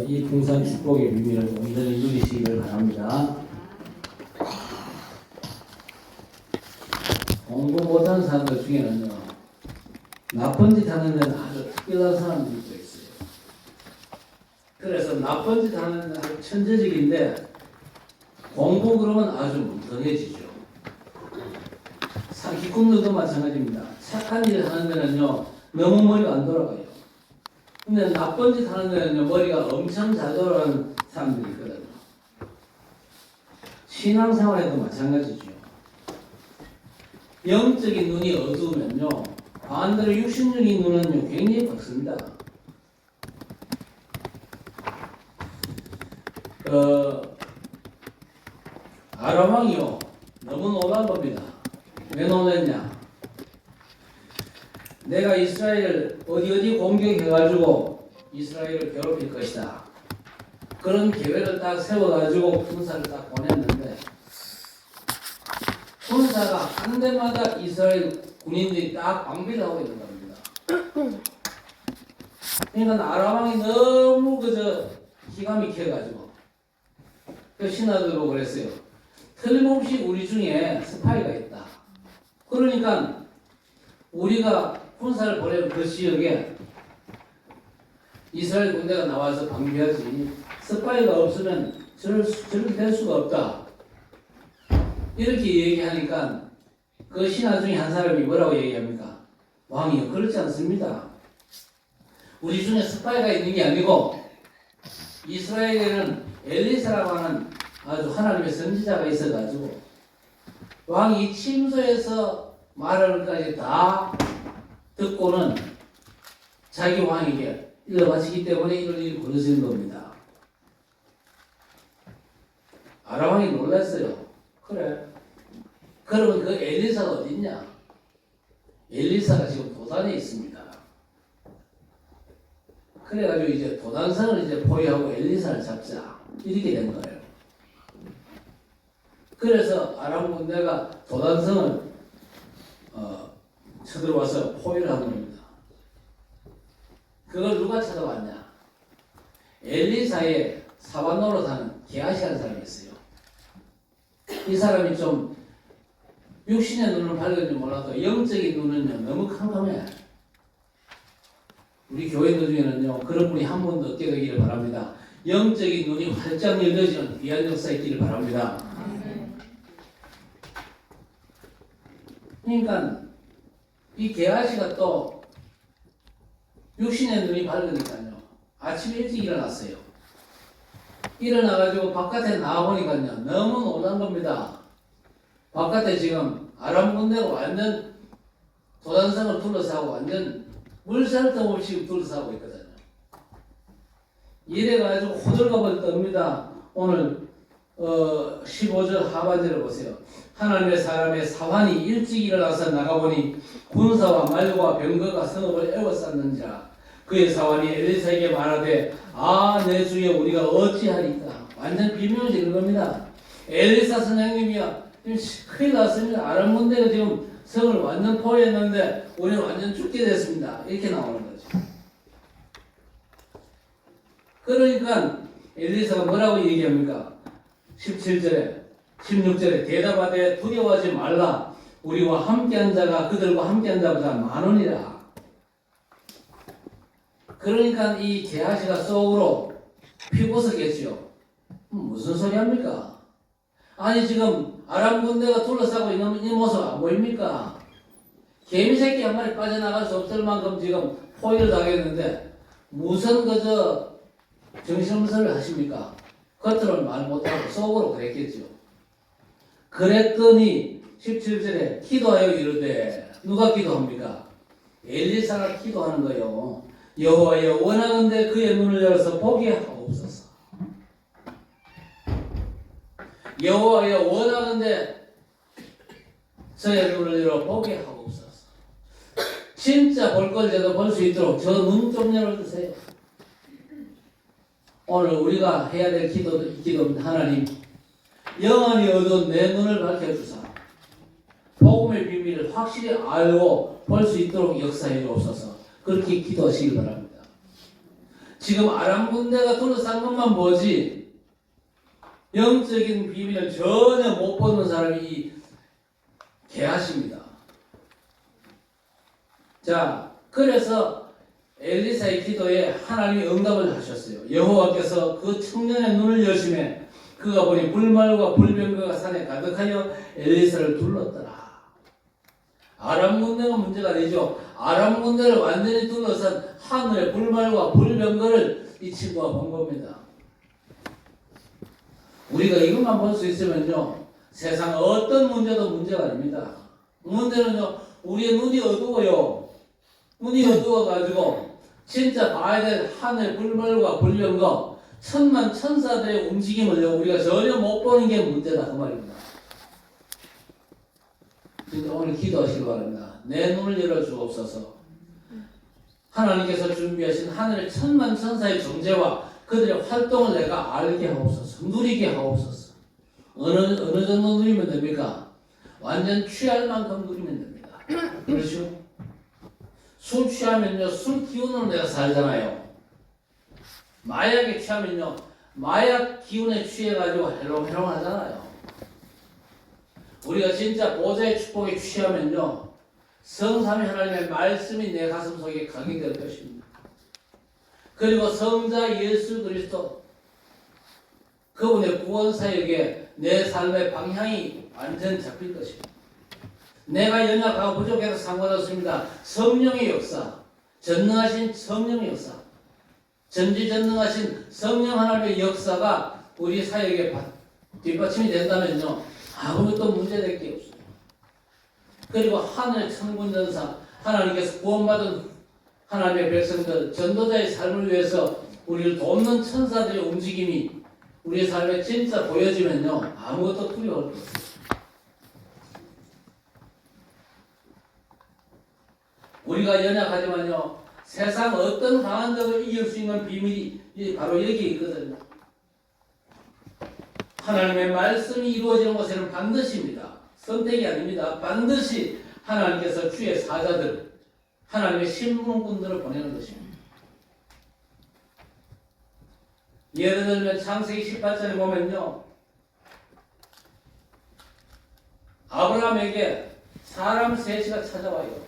이 풍성 축복의 비밀을 온전히 누리시기를 바랍니다. 공부 못하는 사람들 중에는요, 나쁜 짓 하는 데는 아주 특별한 사람들도 있어요. 그래서 나쁜 짓 하는 데는 아주 천재적인데 공부 그러면 아주 뭉텅해지죠. 사기꾼들도 마찬가지입니다. 착한 일을 하는 데는요, 너무 머리가 안 돌아가요. 근데 나쁜 짓 하는 데는요, 머리가 엄청 잘 돌아가는 사람들이 있거든요. 신앙생활에도 마찬가지죠. 영적인 눈이 어두우면요, 반대로 육신적인 눈은요, 굉장히 밝습니다. 아람 왕이요, 너무 놀란 겁니다. 왜 놀랐냐? 내가 이스라엘 어디 공격해가지고 이스라엘을 괴롭힐 것이다. 그런 계획을 딱 세워가지고 군사를 딱 보냈는데 군사가 한 대마다 이스라엘 군인들이 딱 방비를 하고 있는 겁니다. 그러니까 아람 왕이 너무 기가 막혀가지고 그 신하들도 그랬어요. 틀림없이 우리 중에 스파이가 있다. 그러니까 우리가 군사를 보내는 그 지역에 이스라엘 군대가 나와서 방비하지 스파이가 없으면 저렇게 될 수가 없다. 이렇게 얘기하니까 그 신하 중에 한 사람이 뭐라고 얘기합니까? 왕이요, 그렇지 않습니다. 우리 중에 스파이가 있는 게 아니고 이스라엘에는 엘리사라고 하는 아주 하나님의 선지자가 있어가지고 왕이 침소에서 말하는까지 다 듣고는 자기 왕에게 일러바치기 때문에 이런 일이 벌어지는 겁니다. 아람 왕이 놀랐어요. 그래. 그러면 그 엘리사가 어디 있냐? 엘리사가 지금 도단에 있습니다. 그래가지고 이제 도단성을 이제 포위하고 엘리사를 잡자. 이렇게 된 거예요. 그래서 아람 군대가 도단성을 쳐들어와서 포위를 한 겁니다. 그걸 누가 찾아왔냐? 엘리사의 사반노로 사는 게하시라는 사람이 있어요. 이 사람이 좀 육신의 눈을 밝은지 몰라도 영적인 눈은요, 너무 캄캄해. 우리 교회들 중에는요, 그런 분이 한 분도 없게 되기를 바랍니다. 영적인 눈이 활짝 열려지는 귀한 역사 있기를 바랍니다. 그러니까 이 게하시가 또 육신의 눈이 밝으니까요, 아침에 일찍 일어났어요. 일어나가지고 바깥에 나와보니까요, 너무 놀란 겁니다. 바깥에 지금 아람 군대가 완전 도단성을 둘러싸고 완전 물살도 없이 둘러싸고 있거든요. 이래가지고 호들갑을 떱니다. 오늘 15절 하반절을 보세요. 하나님의 사람의 사환이 일찍 일어나서 나가보니 군사와 말과 병거가 성읍을 에워쌌는지라. 그의 사환이 엘리사에게 말하되 내 주여 우리가 어찌하리까. 완전 비명을 지른 겁니다. 엘리사 선생님이야 지금 큰일 났습니다. 아람 군대가 지금 성을 완전 포위했는데 우리는 완전 죽게 됐습니다. 이렇게 나오는 거죠. 그러니까 엘리사가 뭐라고 얘기합니까? 17절에 16절에 대답하되 두려워하지 말라. 우리와 함께한 자가 그들과 함께한 자보다 많으니라. 그러니까 이 게하시가 속으로 피고서겠지요. 무슨 소리 합니까? 아니 지금 아람 군대가 둘러싸고 있는 이 모습 안 보입니까? 개미새끼 한 마리 빠져나갈 수 없을 만큼 지금 포위를 당했는데 무슨 정신없는 소리를 하십니까? 겉으로는 말 못하고 속으로 그랬겠죠. 그랬더니 17절에 기도하여 이르되 누가 기도합니까? 엘리사가 기도하는 거예요. 여호와여 원하는데 그의 눈을 열어서 보게 하옵소서. 여호와여 원하는데 저의 눈을 열어 보게 하옵소서. 진짜 볼 걸 저도 볼 수 있도록 저 눈 좀 열어주세요. 오늘 우리가 해야 될 기도입니다. 하나님, 영원히 어두운 내 눈을 밝혀주사 복음의 비밀을 확실히 알고 볼 수 있도록 역사해 주옵소서. 그렇게 기도하시기 바랍니다. 지금 아람 군대가 둘러싼 것만 보지 영적인 비밀을 전혀 못 보는 사람이 이 게하시입니다. 자, 그래서 엘리사의 기도에 하나님이 응답을 하셨어요. 여호와께서 그 청년의 눈을 여심해 그가 보니 불말과 불병거가 산에 가득하여 엘리사를 둘렀더라. 아람 군대가 문제가 아니죠. 아람 군대를 완전히 둘러싼 하늘의 불말과 불병거를 이 친구가 본 겁니다. 우리가 이것만 볼 수 있으면요, 세상 어떤 문제도 문제가 아닙니다. 문제는요, 우리의 눈이 어두워요. 눈이 어두워가지고 진짜 봐야 될 하늘 불멸과 불병거 천만 천사들의 움직임을요, 우리가 전혀 못 보는 게 문제다 그 말입니다. 진짜 오늘 기도하시기 바랍니다. 내 눈을 열어주옵소서. 하나님께서 준비하신 하늘의 천만 천사의 존재와 그들의 활동을 내가 알게 하옵소서. 누리게 하옵소서. 어느 정도 누리면 됩니까? 완전 취할 만큼 누리면 됩니다. 그렇죠? 술 취하면요, 술 기운으로 내가 살잖아요. 마약에 취하면요, 마약 기운에 취해가지고 해롱해롱 하잖아요. 우리가 진짜 보좌의 축복에 취하면요, 성삼위 하나님의 말씀이 내 가슴 속에 각인될 것입니다. 그리고 성자 예수 그리스도 그분의 구원 사역에 내 삶의 방향이 완전 잡힐 것입니다. 내가 연약하고 부족해서 상관없습니다. 성령의 역사, 전능하신 성령의 역사, 전지전능하신 성령 하나님의 역사가 우리 사역에 뒷받침이 된다면요, 아무것도 문제될 게 없어요. 그리고 하늘 천군전사, 하나님께서 구원받은 하나님의 백성들, 전도자의 삶을 위해서 우리를 돕는 천사들의 움직임이 우리의 삶에 진짜 보여지면요, 아무것도 두려울 게 없어요. 우리가 연약하지만요, 세상 어떤 강한 적을 이길 수 있는 비밀이 바로 여기에 있거든요. 하나님의 말씀이 이루어지는 곳에는 반드시입니다. 선택이 아닙니다. 반드시 하나님께서 주의 사자들, 하나님의 신분꾼들을 보내는 것입니다. 예를 들면 창세기 18절에 보면요, 아브라함에게 사람 셋이가 찾아와요.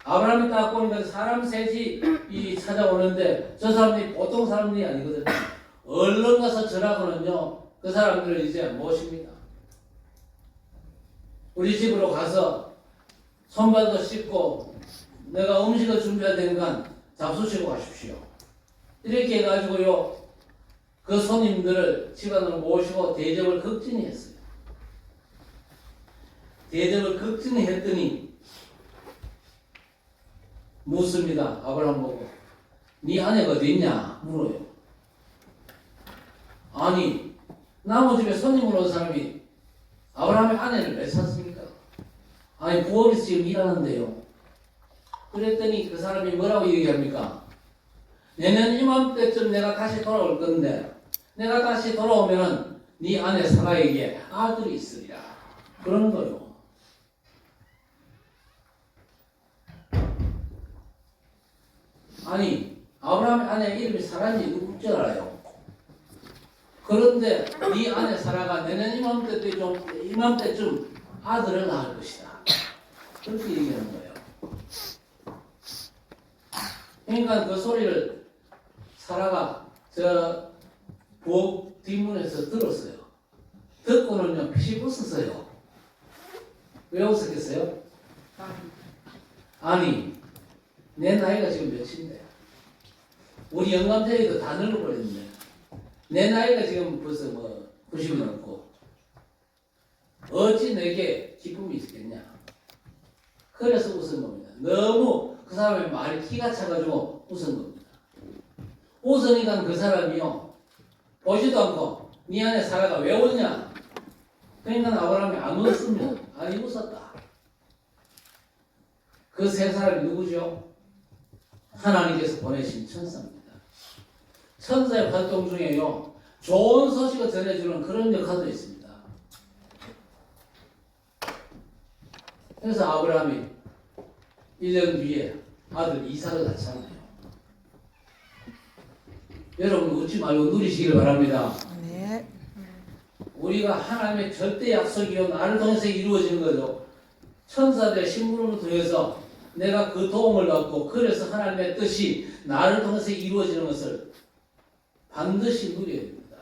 아브라함이 딱 보니까 사람 셋이 찾아오는데 저 사람들이 보통 사람들이 아니거든요. 얼른 가서 전하고는요, 그 사람들을 이제 모십니다. 우리 집으로 가서 손발도 씻고 내가 음식을 준비해야 되니까 잡수시고 가십시오. 이렇게 해가지고요, 그 손님들을 집안으로 모시고 대접을 극진히 했어요. 대접을 극진히 했더니 묻습니다. 아브라함 보고. 네 아내가 어디 있냐? 물어요. 아니, 남의 집에 손님으로 온 사람이 아브라함의 아내를 왜 찾습니까? 아니, 부엌에서 지금 일하는데요. 그랬더니 그 사람이 뭐라고 얘기합니까? 내년 이맘때쯤 내가 다시 돌아올 건데, 내가 다시 돌아오면은 네 아내 사라에게 아들이 있으리라. 그런 거요. 아니, 아브라함의 아내 이름이 사라인지 누굴 줄 알아요? 그런데 네 아내 사라가 내년 이맘때쯤 아들을 낳을 것이다. 그렇게 얘기하는 거예요. 그러니까 그 소리를 사라가 저 부엌 뒷문에서 들었어요. 듣고는요, 피식 웃었어요. 왜 웃었겠어요? 아니, 내 나이가 지금 몇인데? 우리 영감탱이도 다 늙어버렸는데 내 나이가 지금 벌써 90이 넘고 어찌 내게 기쁨이 있겠냐? 그래서 웃은 겁니다. 너무 그 사람의 말이 기가 차가지고 웃은 겁니다. 웃으니까 그 사람이요, 보지도 않고 네 안에 사라가 왜 웃냐? 그러니까 아브라함이 안 웃습니다. 아니, 웃었다. 그 세 사람이 누구죠? 하나님께서 보내신 천사입니다. 천사의 활동 중에요, 좋은 소식을 전해주는 그런 역할도 있습니다. 그래서 아브라함이 1년 뒤에 아들 이삭을 낳잖아요. 여러분 웃지 말고 누리시길 바랍니다. 네. 우리가 하나님의 절대 약속이요 나를 통해서 이루어지는 거죠. 천사들 신부름을 통해서 내가 그 도움을 받고 그래서 하나님의 뜻이 나를 통해서 이루어지는 것을 반드시 누려야 됩니다.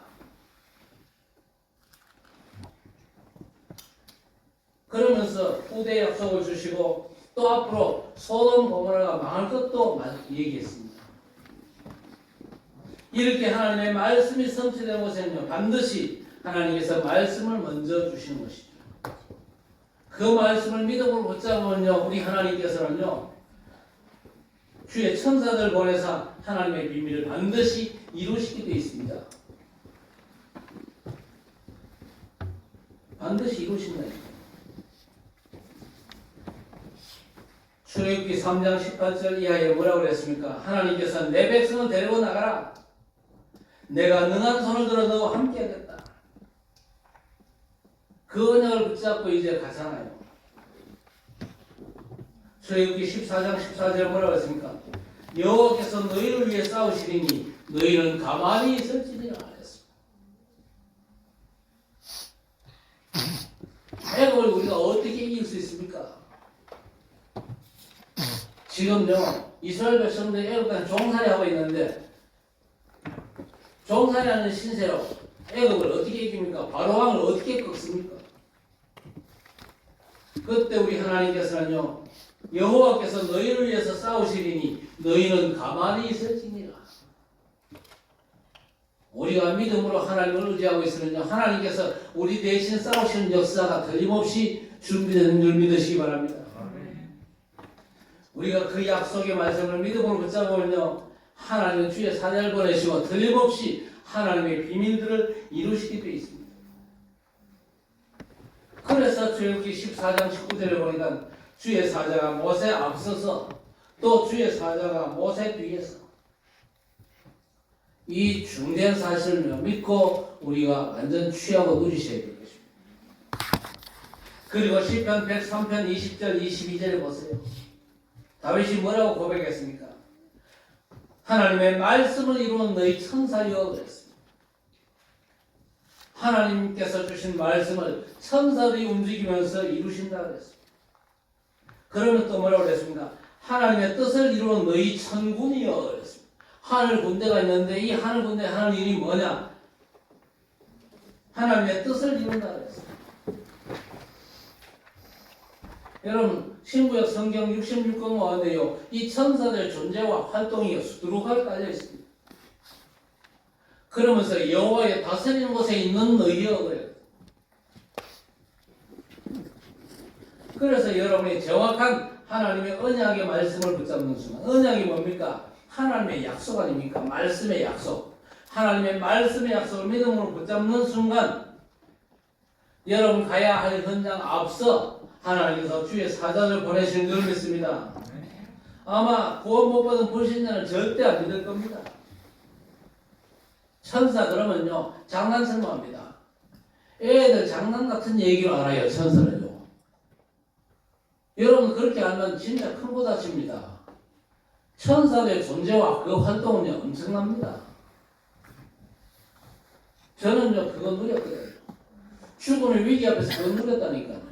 그러면서 후대 약속을 주시고 또 앞으로 소돔 고모라가 망할 것도 얘기했습니다. 이렇게 하나님의 말씀이 성취된 곳에는요 반드시 하나님께서 말씀을 먼저 주시는 것이죠. 그 말씀을 믿음으로 붙잡으면요 우리 하나님께서는요 주의 천사들 보내사 하나님의 비밀을 반드시 이루시게 되어 있습니다. 반드시 이루신다니까. 출애굽기 3장 18절 이하에 뭐라고 그랬습니까? 하나님께서 내 백성을 데리고 나가라. 내가 능한 손을 들어 너와 함께 하겠다. 그 언약을 붙잡고 이제 가잖아요. 출애굽기 14장 14절 뭐라고 했습니까? 여호와께서 너희를 위해 싸우시리니 너희는 가만히 있을지니라 했습니다. 애굽을 우리가 어떻게 이길 수 있습니까? 지금요 이스라엘 백성들이 애굽 땅에 종살이하고 있는데 종살이하는 신세로 애굽을 어떻게 이깁니까? 바로왕을 어떻게 꺾습니까? 그때 우리 하나님께서는요 여호와께서 너희를 위해서 싸우시리니 너희는 가만히 있을지니라. 우리가 믿음으로 하나님을 의지하고 있으면요 하나님께서 우리 대신 싸우시는 역사가 틀림없이 준비되는 줄 믿으시기 바랍니다. 우리가 그 약속의 말씀을 믿음으로 붙잡으면요 하나님은 주의 사자를 보내시고 틀림없이 하나님의 비밀들을 이루시게 되어 있습니다. 그래서 출애굽기 14장 19절에 보니까 주의 사자가 모세 앞서서 또 주의 사자가 모세 뒤에서 이 중대한 사실을 믿고 우리가 완전 취하고 누리셔야 될 것입니다. 그리고 시편 103편 20절 22절에 보세요. 다윗이 뭐라고 고백했습니까? 하나님의 말씀을 이루는 너희 천사여 그랬습니다. 하나님께서 주신 말씀을 천사들이 움직이면서 이루신다 그랬습니다. 그러면 또 뭐라고 그랬습니까? 하나님의 뜻을 이루는 너희 천군이여 그랬습니다. 하늘 군대가 있는데 이 하늘 군대 하는 일이 뭐냐? 하나님의 뜻을 이룬다 그랬습니다. 여러분 신구약 성경 66권 와인데요 이 천사들의 존재와 활동이 수두룩하게 깔려 있습니다. 그러면서 여호와의 다스리는 곳에 있는 너희여 그래요. 그래서 여러분이 정확한 하나님의 언약의 말씀을 붙잡는 순간 언약이 뭡니까? 하나님의 약속 아닙니까? 말씀의 약속. 하나님의 말씀의 약속을 믿음으로 붙잡는 순간 여러분 가야 할 현장 앞서 하나님께서 주의 사자를 보내시는 줄 믿습니다. 아마 구원 못 받은 불신자는 절대 안 믿을 겁니다. 천사 그러면요 장난처럼 합니다. 애들 장난 같은 얘기로 알아요. 천사는요. 여러분 그렇게 알면 진짜 큰 거 다칩니다. 천사들의 존재와 그 활동은요 엄청납니다. 저는요 그거 누렸거든요. 죽음의 위기 앞에서 그거 누렸다니까요.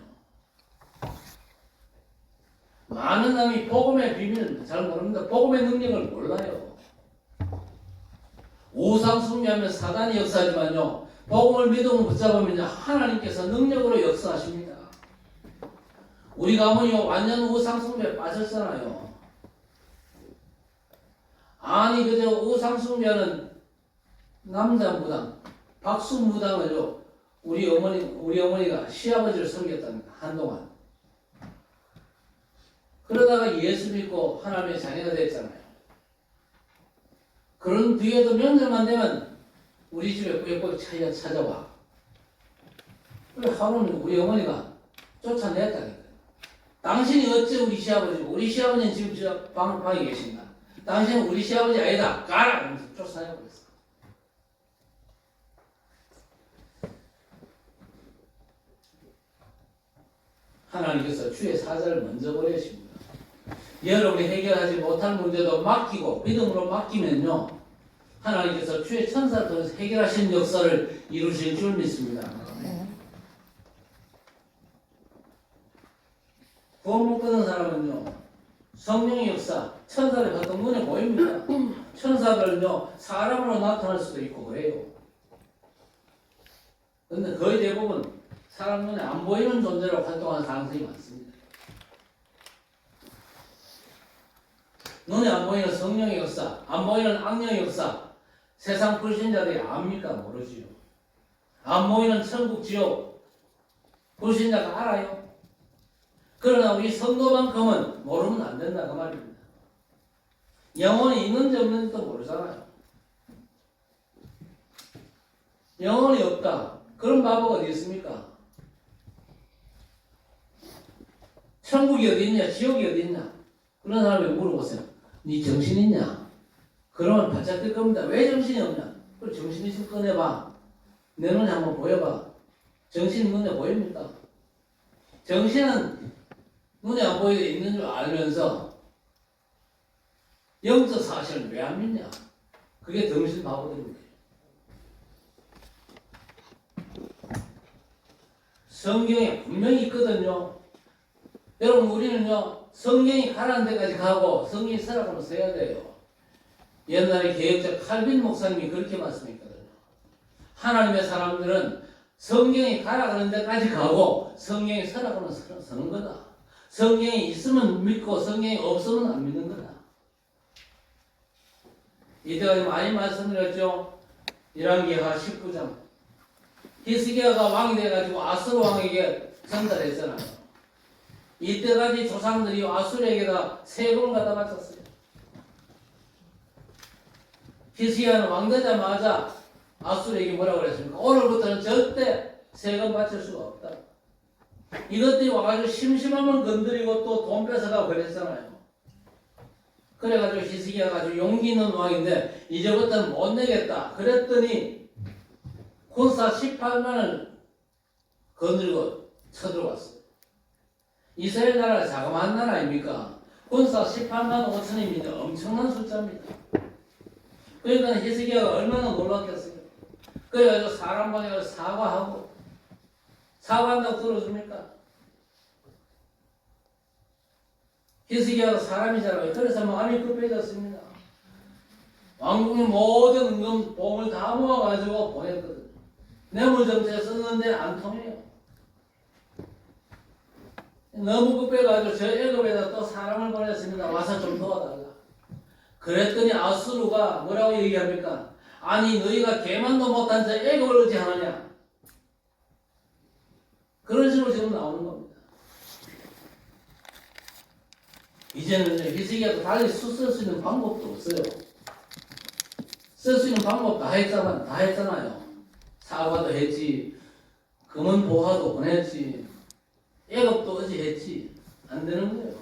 많은 사람이 복음의 비밀을 잘 모릅니다. 복음의 능력을 몰라요. 우상 숭배하면 사단이 역사하지만요 복음을 믿음으로 붙잡으면 하나님께서 능력으로 역사하십니다. 우리 가문이요 완전 우상 숭배에 빠졌잖아요. 아니 그저 우상 숭배하는 남자 무당 박수 무당을요 우리 어머니가 시아버지를 섬겼답니다. 한동안. 그러다가 예수 믿고 하나님의 자녀가 됐잖아요. 그런 뒤에도 명절만 되면 우리 집에 꾸역꾸역 찾아와. 그래 하루는 우리 어머니가 쫓아냈다니까요. 당신이 어째 우리 시아버지고 우리 시아버지는 지금 저 방에 계신다. 당신은 우리 시아버지 아니다. 가라! 이러면서 쫓아내버렸어. 하나님께서 주의 사자를 먼저 보내십니다. 여러분이 해결하지 못할 문제도 맡기고 믿음으로 맡기면요, 하나님께서 주의 천사를 통해서 해결하신 역사를 이루실 줄 믿습니다. 구원 못 받은 사람은요, 성령의 역사, 천사를 봤던 눈에 보입니다. 천사들은요, 사람으로 나타날 수도 있고 그래요. 근데 거의 대부분 사람 눈에 안 보이는 존재로 활동하는 가능성이 많습니다. 눈에 안 보이는 성령의 역사, 안 보이는 악령의 역사, 세상 불신자들이 압니까? 모르지요. 안 보이는 천국, 지옥, 불신자가 알아요. 그러나 우리 성도만큼은 모르면 안 된다 그 말입니다. 영혼이 있는지 없는지도 모르잖아요. 영혼이 없다. 그런 바보가 어디 있습니까? 천국이 어디 있냐? 지옥이 어디 있냐? 그런 사람에게 물어보세요. 네 정신 있냐? 그러면 바짝 뜰 겁니다. 왜 정신이 없냐? 그럼 정신이 좀 꺼내봐. 내 눈에 한번 보여봐. 정신이 눈에 보입니까? 정신은 눈에 안 보이게 있는 줄 알면서 영적 사실을 왜 안 믿냐? 그게 정신 바보들입니다. 성경에 분명히 있거든요. 여러분, 우리는요, 성경이 가라는 데까지 가고 성경이 서라고 써야 돼요. 옛날에 개혁자 칼빈 목사님이 그렇게 말씀했거든요. 하나님의 사람들은 성경이 가라는 데까지 가고 성경이 서라고는 서는 거다. 성경이 있으면 믿고 성경이 없으면 안 믿는 거다. 이때까지 많이 말씀드렸죠. 열왕기하 19장. 히스기야가 왕이 돼가지고 아수르 왕에게 전달했잖아요. 이때까지 조상들이 아수르에게다 세금을 갖다 바쳤어요. 히스기야는 왕 되자마자 아수르에게 뭐라고 그랬습니까? 오늘부터는 절대 세금 바칠 수가 없다. 이것들이 와가지고 심심하면 건드리고 또 돈 뺏어가고 그랬잖아요. 그래가지고 히스기야가 아주 용기 있는 왕인데 이제부터는 못 내겠다. 그랬더니 군사 18만을 거느리고 쳐들어왔어요. 이스라엘 나라가 자그마한 나라 아닙니까? 군사 18만 5천입니다. 엄청난 숫자입니다. 그러니까 히스기야가 얼마나 놀랐겠어요. 그래가지고 사람 보내서 사과하고, 사과한다고 들어줍니까? 히스기야가 사람이잖아요. 그래서 마음이 급해졌습니다. 왕궁의 모든 은금 봉을 다 모아가지고 보냈거든요. 뇌물정책 썼는데 안 통해요. 너무 급해가지고 저 애굽에다 또 사람을 보냈습니다. 와서 좀 도와달라. 그랬더니 아수르가 뭐라고 얘기합니까? 아니 너희가 개만도 못한 저 애굽을 어찌 하느냐? 그런 식으로 지금 나오는 겁니다. 이제는 히스기야도 달리 쓸 수 있는 방법도 없어요. 쓸 수 있는 방법 다 했잖아요. 사과도 했지, 금은 보화도 보냈지, 애굽도 어찌 했지. 안 되는 거예요.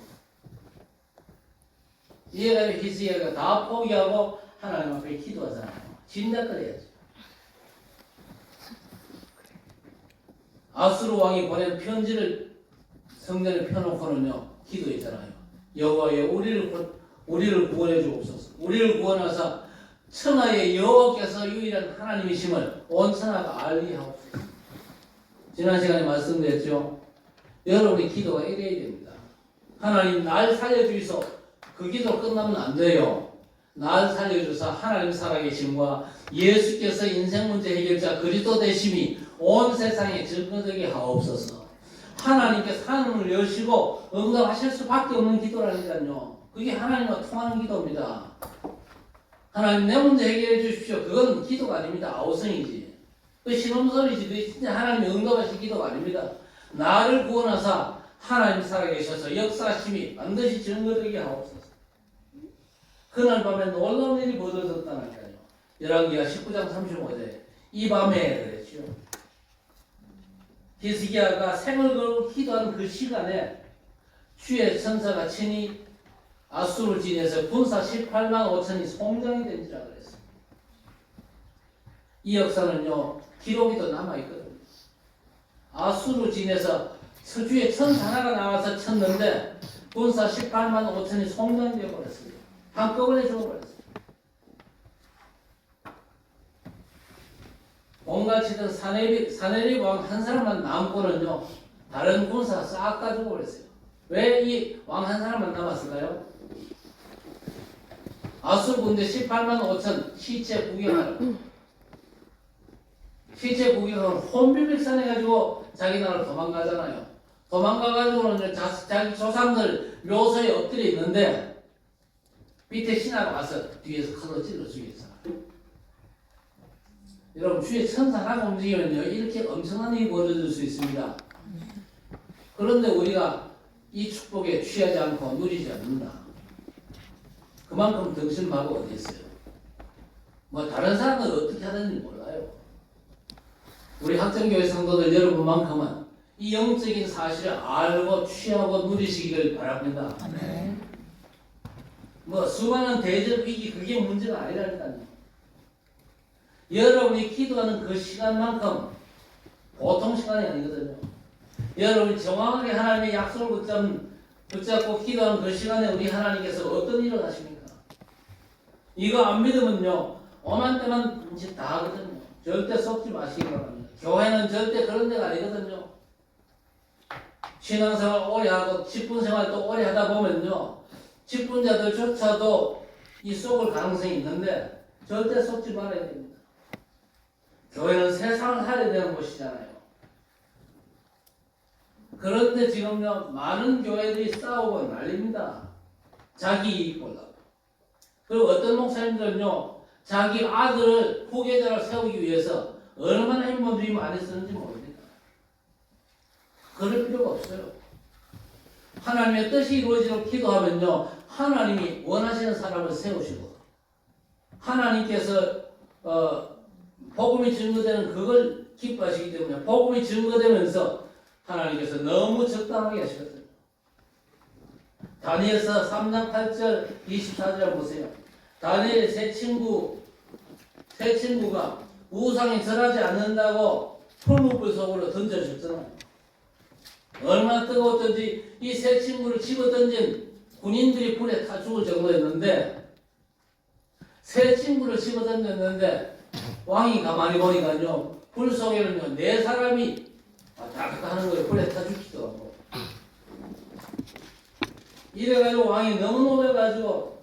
이해가 히스기야가 다 포기하고 하나님 앞에 기도하잖아요. 진작거려야죠. 아수르 왕이 보낸 편지를 성전에 펴놓고는요 기도했잖아요. 여호와여 우리를 구원해 주옵소서. 우리를 구원하사 천하의 여호와께서 유일한 하나님이심을 온 천하가 알게 하옵소서. 지난 시간에 말씀드렸죠. 여러분의 기도가 이래야 됩니다. 하나님 날 살려주이소. 그 기도 끝나면 안 돼요. 날 살려주사 하나님 살아계심과 예수께서 인생 문제 해결자 그리스도 되심이 온 세상에 증거되게 하옵소서. 하나님께서 하늘을 여시고 응답하실 수밖에 없는 기도라니까요. 그게 하나님과 통하는 기도입니다. 하나님 내 문제 해결해 주십시오. 그건 기도가 아닙니다. 아우성이지. 그 신음소리지. 그 진짜 하나님이 응답하실 기도가 아닙니다. 나를 구원하사 하나님 살아계셔서 역사하심이 반드시 증거되게 하옵소서. 그날 밤에 놀라운 일이 벌어졌다니까요. 열왕기하 19장 35절. 이 밤에 그랬죠. 히스기야가 생을 걸고 기도한 그 시간에 주의 천사가 친히 아수르 진에서 군사 18만 5천이 송장이 된지라 그랬어요. 이 역사는요 기록이 또 남아있거든요. 아수르 진에서 서주의 천사 하나가 나와서 쳤는데 군사 18만 5천이 송장되어 버렸어요. 한꺼번에 죽어버렸어요. 온갖 치던 사내립 왕 한 사람만 남고는요, 다른 군사가 싹 다 죽어버렸어요. 왜 이 왕 한 사람만 남았을까요? 아수르 군대 18만 5천 시체 구경하러. 시체 구경을 혼비백산해가지고 자기 나라로 도망가잖아요. 도망가가지고는 자기 조상들 묘소에 엎드려 있는데 밑에 신하가 와서 뒤에서 칼로 찔러 죽였어요. 여러분, 주의 천사가 움직이면요, 이렇게 엄청난 일이 벌어질 수 있습니다. 그런데 우리가 이 축복에 취하지 않고 누리지 않는다. 그만큼 덩신바가 어디 있어요? 뭐 다른 사람은 어떻게 하는지 몰라요. 우리 학정교회 성도들 여러분만큼은 이 영적인 사실을 알고 취하고 누리시기를 바랍니다. 네. 뭐 수많은 대적 위기 그게 문제가 아니라니까요. 여러분이 기도하는 그 시간만큼 보통 시간이 아니거든요. 여러분이 정확하게 하나님의 약속을 붙잡고 기도하는 그 시간에 우리 하나님께서 어떤 일을 하십니까? 이거 안 믿으면요, 오만 때만 이제 다 하거든요. 절대 속지 마시기 바랍니다. 교회는 절대 그런 데가 아니거든요. 신앙생활 오래 하고 직분생활도 오래 하다 보면요, 직분자들조차도 이 속을 가능성이 있는데 절대 속지 말아야 됩니다. 교회는 세상을 살아야 되는 곳이잖아요. 그런데 지금요, 많은 교회들이 싸우고 난립니다. 자기 이익 보려고. 그리고 어떤 목사님들은요, 자기 아들을 후계자를 세우기 위해서 얼마나 힘들이 많이 쓰는지 모릅니다. 그럴 필요가 없어요. 하나님의 뜻이 이루어지도록 기도하면요, 하나님이 원하시는 사람을 세우시고, 하나님께서 복음이 증거되는 그걸 기뻐하시기 때문에 복음이 증거되면서 하나님께서 너무 적당하게 하시거든요. 다니엘서 3장 8절 24절 보세요. 다니엘의 세 친구가 우상이 절하지 않는다고 풀무불 속으로 던져졌잖아요. 얼마나 뜨거웠던지 이 세 친구를 집어던진 군인들이 불에 타 죽을 정도였는데, 세 친구를 집어던졌는데 왕이 가만히 보니까요, 불 속에는요, 네 사람이 왔다 갔다 하는 거예요. 불에 타 죽기도 하고. 이래가지고 왕이 너무 놀라가지고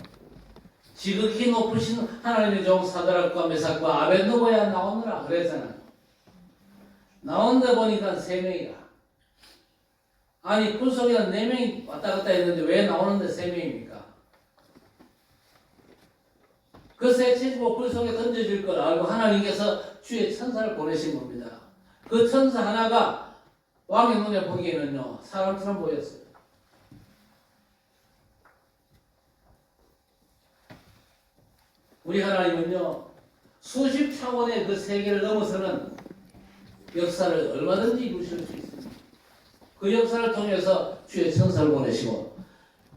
지극히 높으신 하나님의 종 사드락과 메삭과 아벳느고야 나오느라 그랬잖아요. 나온다 보니까 세 명이라. 아니, 불 속에는 네 명이 왔다 갔다 했는데 왜 나오는데 세 명입니까? 그 세 친구 불 속에 던져질 걸 알고 하나님께서 주의 천사를 보내신 겁니다. 그 천사 하나가 왕의 눈에 보기에는요, 사람처럼 보였어요. 우리 하나님은요, 수십 차원의 그 세계를 넘어서는 역사를 얼마든지 이루실 수 있습니다. 그 역사를 통해서 주의 천사를 보내시고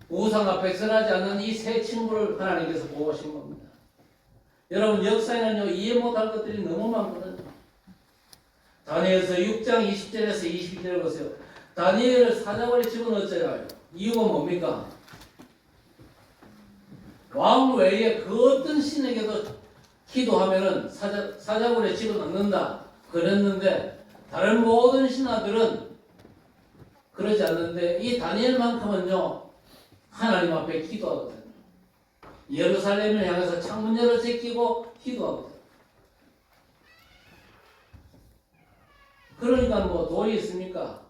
우상과 백설하지 않는 이 세 친구를 하나님께서 보호하신 겁니다. 여러분, 역사에는요, 이해 못할 것들이 너무 많거든요. 다니엘서 6장 20절에서 22절을 보세요. 다니엘을 사자벌에 집어넣었잖아요. 이유가 뭡니까? 왕 외에 그 어떤 신에게도 기도하면은 사자굴에 집어넣는다 그랬는데, 다른 모든 신하들은 그러지 않는데 이 다니엘만큼은요, 하나님 앞에 기도하거든요. 예루살렘을 향해서 창문 열어 제끼고 기도하거든요. 그러니까 뭐 돈이 있습니까?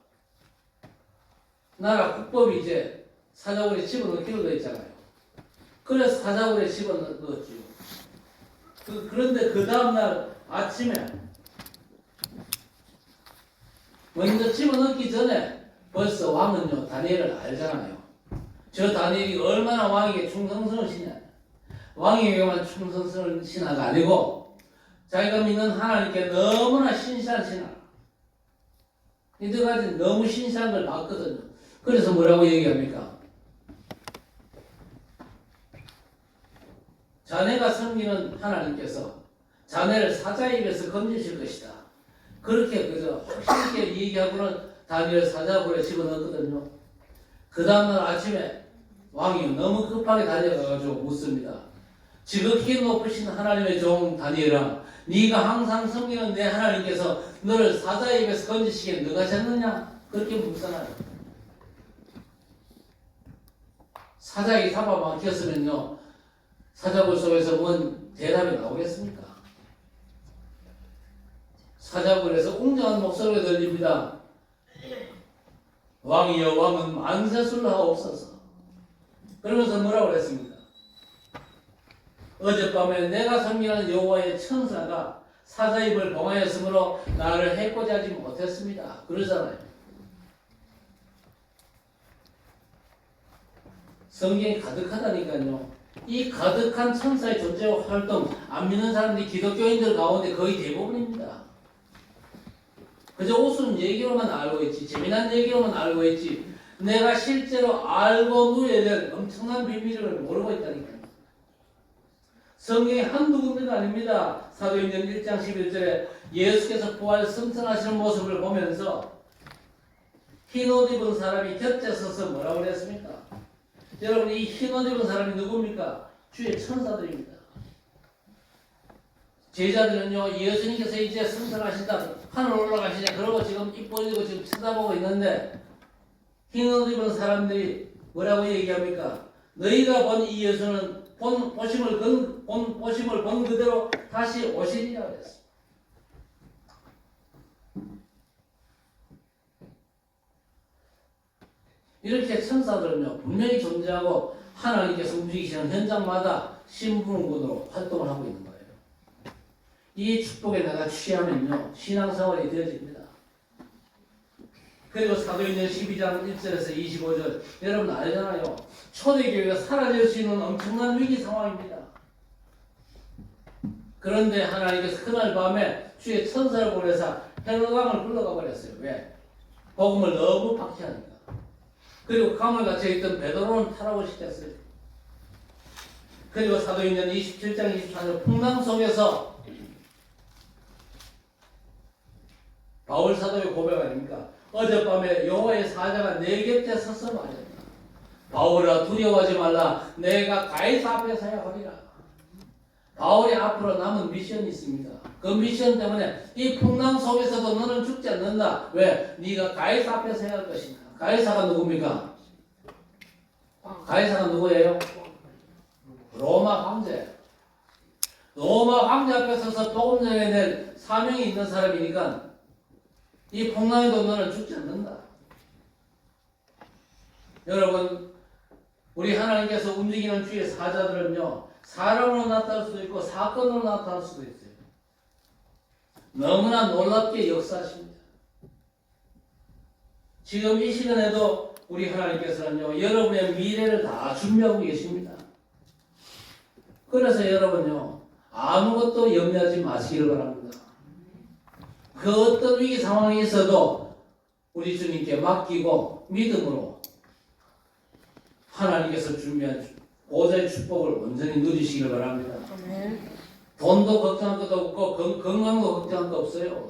나라 국법이 이제 사자굴에 집어넣기로 되어 있잖아요. 그래서 사자굴에 집어넣었죠. 그런데 그 다음날 아침에 먼저 집어넣기 전에 벌써 왕은요, 다니엘을 알잖아요. 저 다니엘이 얼마나 왕에게 충성스러운 신하냐. 왕에게만 충성스러운 신하가 아니고 자기가 믿는 하나님께 너무나 신실한 신하. 이들까지 너무 신실한 걸 봤거든요. 그래서 뭐라고 얘기합니까? 자네가 섬기는 하나님께서 자네를 사자의 입에서 건지실 것이다. 그렇게 그저 확실하게 얘기하고는 다니엘 사자굴에 집어넣었거든요. 그 다음날 아침에 왕이 너무 급하게 달려가가지고 묻습니다. 지극히 높으신 하나님의 종 다니엘아, 네가 항상 섬기는 내 하나님께서 너를 사자의 입에서 건지시기에 너가 졌느냐? 그렇게 묻잖아요. 사자에게 잡아먹혔으면요, 사자굴 속에서 뭔 대답이 나오겠습니까? 사자굴에서 웅장한 목소리가 들립니다. 왕이여, 왕은 만세술로 하옵소서. 그러면서 뭐라고 그랬습니까? 어젯밤에 내가 섬기는 여호와의 천사가 사자 입을 봉하였으므로 나를 해코지 하지 못했습니다. 그러잖아요. 성경이 가득하다니까요. 이 가득한 천사의 존재와 활동, 안 믿는 사람들이 기독교인들 가운데 거의 대부분입니다. 그저 우스운 얘기로만 알고 있지, 재미난 얘기로만 알고 있지, 내가 실제로 알고 누려야 될 엄청난 비밀을 모르고 있다니까요. 성경이 한두 군데가 아닙니다. 사도행전 1장 11절에 예수께서 부활 승천하시는 모습을 보면서 흰옷 입은 사람이 곁에 서서 뭐라고 그랬습니까? 여러분, 이 흰옷 입은 사람이 누굽니까? 주의 천사들입니다. 제자들은요, 예수님께서 이제 승천하신다, 하늘 올라가시냐, 그러고 지금 입 벌리고 지금 쳐다보고 있는데, 흰옷 입은 사람들이 뭐라고 얘기합니까? 너희가 본 이 예수는 본 보심을 본 그대로 다시 오시리라 그랬습니다. 이렇게 천사들은요, 분명히 존재하고 하나님께서 움직이시는 현장마다 신분군으로 활동을 하고 있는 거예요. 이 축복에 내가 취하면요, 신앙생활이 되어집니다. 그리고 사도행전 12장 1절에서 25절, 여러분 알잖아요. 초대교회가 사라질 수 있는 엄청난 위기 상황입니다. 그런데 하나님께서 그날 밤에 주의 천사를 보내사 헬로강을 불러가 버렸어요. 왜? 복음을 너무 박해하니까. 그리고 강을 갇혀있던 베드로는 타락을 시켰어요. 그리고 사도행전 27장 24절 풍랑 속에서 바울 사도의 고백 아닙니까? 어젯밤에 여호와의 사자가 내 곁에 서서 말했다. 바울아, 두려워하지 말라. 내가 가이사 앞에 서야 하리라. 바울이 앞으로 남은 미션이 있습니다. 그 미션 때문에 이 풍랑 속에서도 너는 죽지 않는다. 왜? 네가 가이사 앞에 서야 할 것이다. 가이사가 누굽니까? 가이사가 누구예요? 로마 황제. 로마 황제 앞에 서서 복음 전해낼 사명이 있는 사람이니까 이 풍랑에도 너는 죽지 않는다. 여러분, 우리 하나님께서 움직이는 주의 사자들은요, 사람으로 나타날 수도 있고 사건으로 나타날 수도 있어요. 너무나 놀랍게 역사하십니다. 지금 이 시간에도 우리 하나님께서는요, 여러분의 미래를 다 준비하고 계십니다. 그래서 여러분요, 아무것도 염려하지 마시길 바랍니다. 그 어떤 위기 상황이 있어도 우리 주님께 맡기고 믿음으로 하나님께서 준비한 보좌의 축복을 온전히 누리시길 바랍니다. 돈도 걱정할 것도 없고 건강도 걱정할 거 없어요.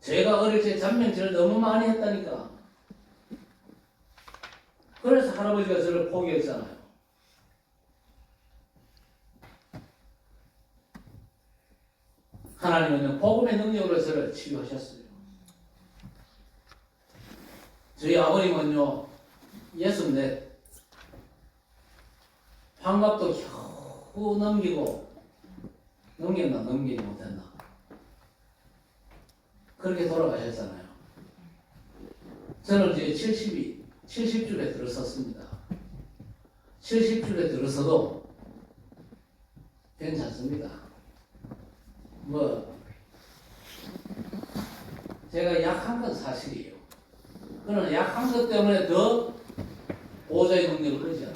제가 어릴 때 잔면질을 너무 많이 했다니까. 그래서 할아버지가 저를 포기했잖아요. 하나님은 복음의 능력으로 저를 치유하셨어요. 저희 아버님은요, 64, 환갑도 겨우 넘기지 못했나. 그렇게 돌아가셨잖아요. 저는 이제 70줄에 들어섰습니다. 70줄에 들어서도 괜찮습니다. 제가 약한 건 사실이에요. 그러나 약한 것 때문에 더 보좌의 능력을 그러지 않아.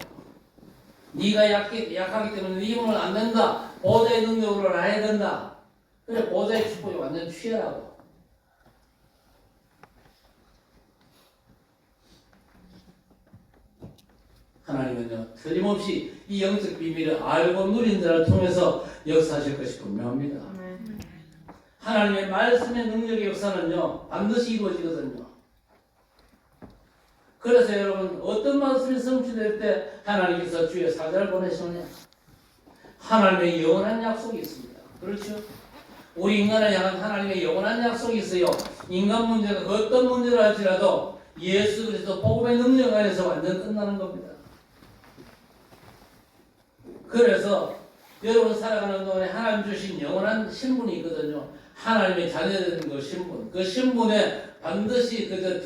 네가 약하기 때문에 네 힘은 안 된다. 보좌의 능력으로 나야 된다. 그래, 보좌의 축복에 완전 취하라고. 하나님은요, 틀림없이 이 영적 비밀을 알고 누린 자를 통해서 역사하실 것이 분명합니다. 하나님의 말씀의 능력의 역사는요, 반드시 이루어지거든요. 그래서 여러분 어떤 말씀이 성취될 때 하나님께서 주의 사자를 보내시느냐? 하나님의 영원한 약속이 있습니다. 그렇죠? 우리 인간을 향한 하나님의 영원한 약속이 있어요. 인간 문제가 그 어떤 문제를 할지라도 예수 그리스도 복음의 능력 안에서 완전 끝나는 겁니다. 그래서 여러분 살아가는 동안에 하나님 주신 영원한 신분이 있거든요. 하나님의 자녀되는 그 신분. 그 신분에 반드시 그저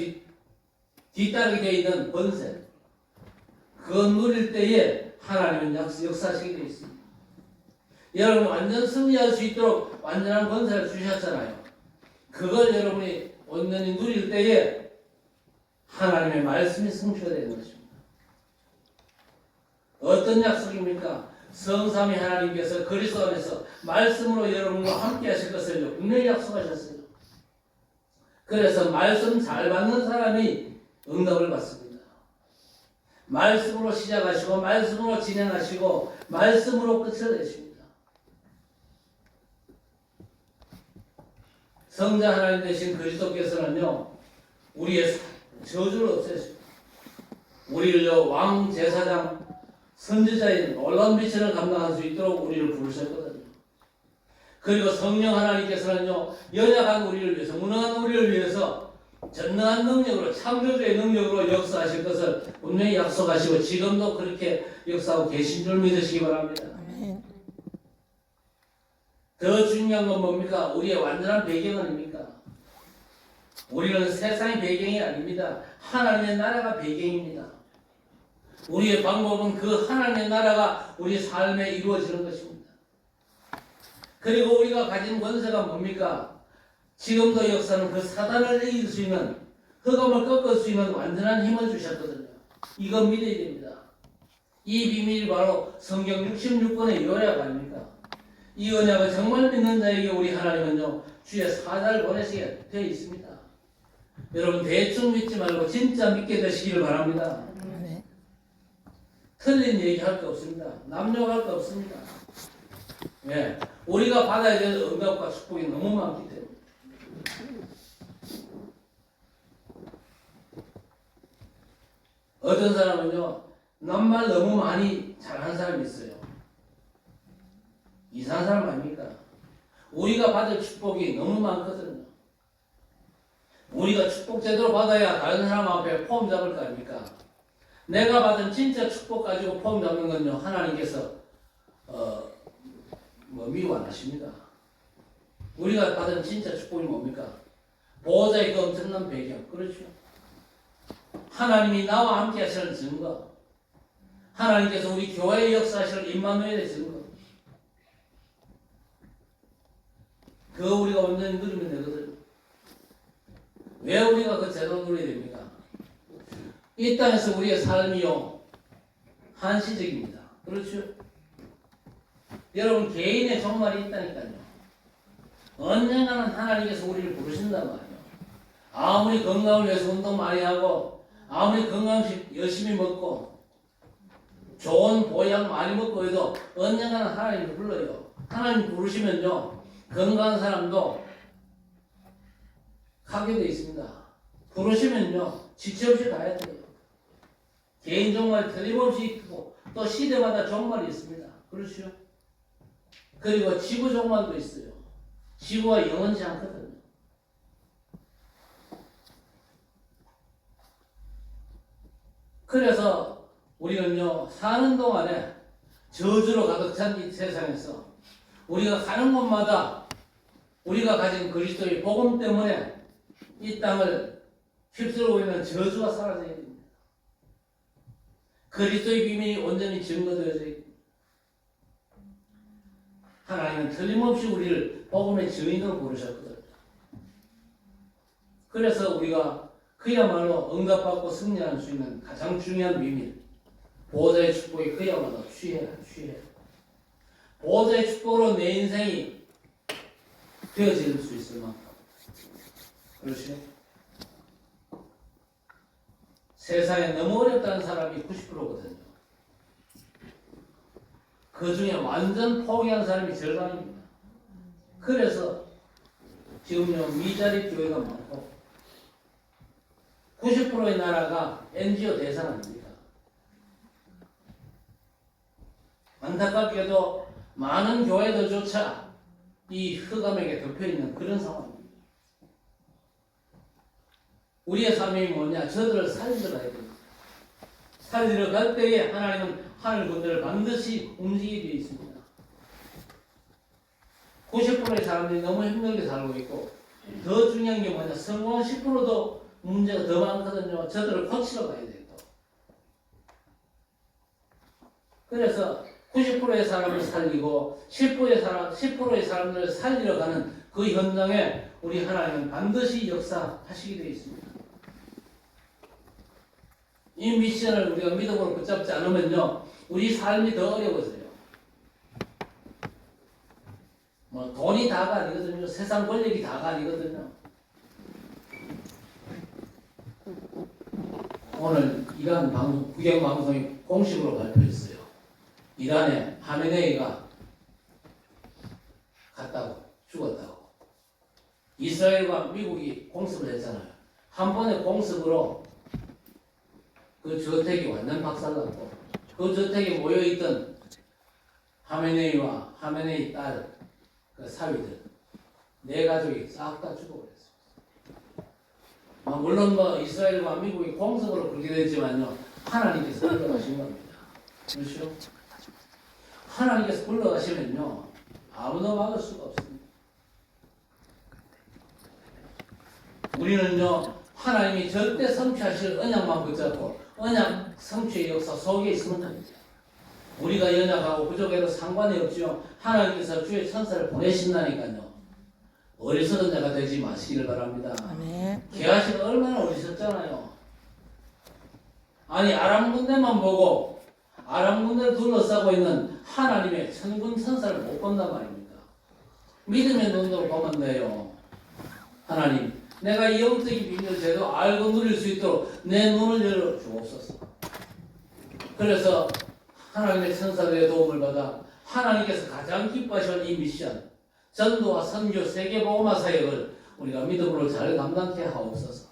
뒤따르게 되어 있는 권세. 그거 누릴 때에 하나님은 역사하시게 되어 있습니다. 여러분 완전 승리할 수 있도록 완전한 권세를 주셨잖아요. 그걸 여러분이 온전히 누릴 때에 하나님의 말씀이 성취가 되는 것입니다. 어떤 약속입니까? 성삼위 하나님께서 그리스도 안에서 말씀으로 여러분과 함께 하실 것을 분명히 약속하셨어요. 그래서 말씀 잘 받는 사람이 응답을 받습니다. 말씀으로 시작하시고 말씀으로 진행하시고 말씀으로 끝을 내십니다. 성자 하나님 되신 그리스도께서는요, 우리의 저주를 없애시고 우리를 왕 제사장 선지자인 놀라운 미션을 감당할 수 있도록 우리를 부르셨거든요. 그리고 성령 하나님께서는요, 연약한 우리를 위해서, 무능한 우리를 위해서 전능한 능력으로, 창조주의 능력으로 역사하실 것을 분명히 약속하시고 지금도 그렇게 역사하고 계신 줄 믿으시기 바랍니다. 더 중요한 건 뭡니까? 우리의 완전한 배경은 아닙니까? 우리는 세상의 배경이 아닙니다. 하나님의 나라가 배경입니다. 우리의 방법은 그 하나님의 나라가 우리 삶에 이루어지는 것입니다. 그리고 우리가 가진 권세가 뭡니까? 지금도 역사는 그 사단을 이길 수 있는, 흑암을 꺾을 수 있는 완전한 힘을 주셨거든요. 이건 믿어야 됩니다. 이 비밀이 바로 성경 66권의 요약 아닙니까? 이 언약을 정말 믿는 자에게 우리 하나님은요, 주의 사자를 보내시게 되어 있습니다. 여러분 대충 믿지 말고 진짜 믿게 되시기를 바랍니다. 틀린 얘기할 게 없습니다. 남용할 게 없습니다. 예, 우리가 받아야 될 응답과 축복이 너무 많기 때문에. 어떤 사람은요, 남말 너무 많이 잘하는 사람이 있어요. 이상한 사람 아닙니까? 우리가 받을 축복이 너무 많거든요. 우리가 축복 제대로 받아야 다른 사람 앞에 폼 잡을 거 아닙니까? 내가 받은 진짜 축복 가지고 폼 잡는 건요, 하나님께서 미워 안 하십니다. 우리가 받은 진짜 축복이 뭡니까? 보호자의 그 엄청난 배경, 그렇죠? 하나님이 나와 함께 하시는 증거, 하나님께서 우리 교회의 역사하시는 임마누엘의 증거, 그거 우리가 완전히 누리면 되거든요. 왜 우리가 그 제도 누려야 됩니까? 이 땅에서 우리의 삶이요, 한시적입니다. 그렇죠? 여러분 개인의 종말이 있다니까요. 언젠가는 하나님께서 우리를 부르신단 말이에요. 아무리 건강을 위해서 운동 많이 하고 아무리 건강식 열심히 먹고 좋은 보양 많이 먹고 해도 언젠가는 하나님을 불러요. 하나님 부르시면요, 건강한 사람도 가게 되어 있습니다. 부르시면요, 지체 없이 가야 돼요. 개인 종말이 틀림없이 있고 또 시대마다 종말이 있습니다. 그렇죠? 그리고 지구 종말도 있어요. 지구가 영원치 않거든요. 그래서 우리는요, 사는 동안에 저주로 가득 찬 이 세상에서 우리가 가는 곳마다 우리가 가진 그리스도의 복음 때문에 이 땅을 휩쓸고 있는 저주가 사라져야 됩니다. 그리스도의 비밀이 온전히 증거되어져 있고 하나님은 틀림없이 우리를 복음의 증인으로 부르셨거든요. 그래서 우리가 그야말로 응답받고 승리할 수 있는 가장 중요한 비밀, 보호자의 축복이 그야말로 취해야. 보호자의 축복으로 내 인생이 되어질 수 있을 만큼. 그렇죠? 세상에 너무 어렵다는 사람이 90%거든요. 그 중에 완전 포기한 사람이 절반입니다. 그래서 지금요, 미자립 교회가 많고 90%의 나라가 NGO 대상입니다. 안타깝게도 많은 교회들조차 이 흑암에게 덮여있는 그런 상황입니다. 우리의 삶이 뭐냐? 저들을 살리러 가야 됩니다. 살리러 갈 때에 하나님은 하늘 군대를 반드시 움직이게 되어 있습니다. 90%의 사람들이 너무 힘들게 살고 있고, 더 중요한 게 뭐냐? 성공한 10%도 문제가 더 많거든요. 저들을 고치러 가야 돼요. 그래서 90%의 사람을 살리고 10%의 사람들을 살리러 가는 그 현장에 우리 하나님은 반드시 역사하시게 되어 있습니다. 이 미션을 우리가 믿음으로 붙잡지 않으면요, 우리 삶이 더 어려워져요. 뭐 돈이 다가 아니거든요. 세상 권력이 다가 아니거든요. 오늘 이란 국영 방송이 공식으로 발표했어요. 이란에 하메네이가 갔다고, 죽었다고. 이스라엘과 미국이 공습을 했잖아요. 한 번의 공습으로 그 저택이 완전 박살났고, 그 저택에 모여있던 하메네이와 하메네이 딸, 그 사위들, 네 가족이 싹 다 죽어버렸어요. 물론 뭐 이스라엘과 미국이 공습으로 그렇게 됐지만요, 하나님께서 불러가신 겁니다. 그렇죠? 하나님께서 불러가시면요, 아무도 막을 수가 없습니다. 우리는요, 하나님이 절대 성취하실 언약만 붙잡고 언약 성취의 역사 속에 있으면 됩니다. 우리가 연약하고 부족해도 상관이 없지요. 하나님께서 주의 천사를 보내신다니까요. 어리석은 자가 되지 마시기를 바랍니다. 게하시가 얼마나 어리석잖아요. 아니 아람 군대만 보고 아람 군대를 둘러싸고 있는 하나님의 천군 천사를 못 본단 말입니다. 믿음의 눈으로 보면 돼요. 하나님, 내가 이 영적인 비밀을 제대로 알고 누릴 수 있도록 내 눈을 열어 주옵소서. 그래서 하나님의 천사들의 도움을 받아 하나님께서 가장 기뻐하시는 이 미션, 전도와 선교, 세계복음화 사역을 우리가 믿음으로 잘 감당케 하옵소서.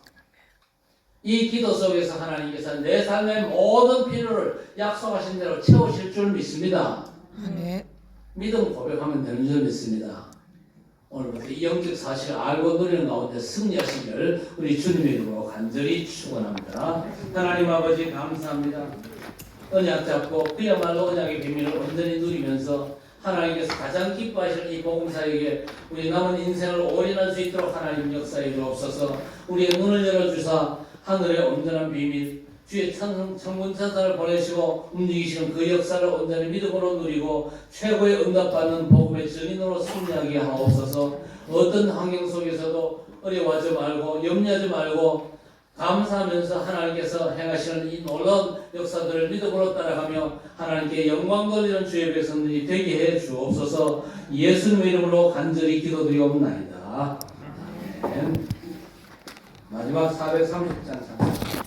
이 기도 속에서 하나님께서 내 삶의 모든 필요를 약속하신 대로 채우실 줄 믿습니다. 믿음 고백하면 되는 줄 믿습니다. 오늘부터 이 영적 사실을 알고 누리는 가운데 승리하시기를 우리 주님의 이름으로 간절히 축원합니다. 하나님 아버지 감사합니다. 언약 잡고 그야말로 언약의 비밀을 온전히 누리면서 하나님께서 가장 기뻐하시는 이 복음사에게 우리 남은 인생을 올인할 수 있도록 하나님 역사에 주옵소서. 우리의 눈을 열어주사 하늘의 온전한 비밀, 주의 천군 천사를 보내시고 움직이시는 그 역사를 온전히 믿음으로 누리고 최고의 응답받는 복음의 증인으로 승리하게 하옵소서. 어떤 환경 속에서도 어려워하지 말고 염려하지 말고 감사하면서 하나님께서 행하시는 이 놀라운 역사들을 믿음으로 따라가며 하나님께 영광 돌리는 주의 백성들이 되게 해 주옵소서. 예수님의 이름으로 간절히 기도드리옵나이다. 아멘. 마지막 430장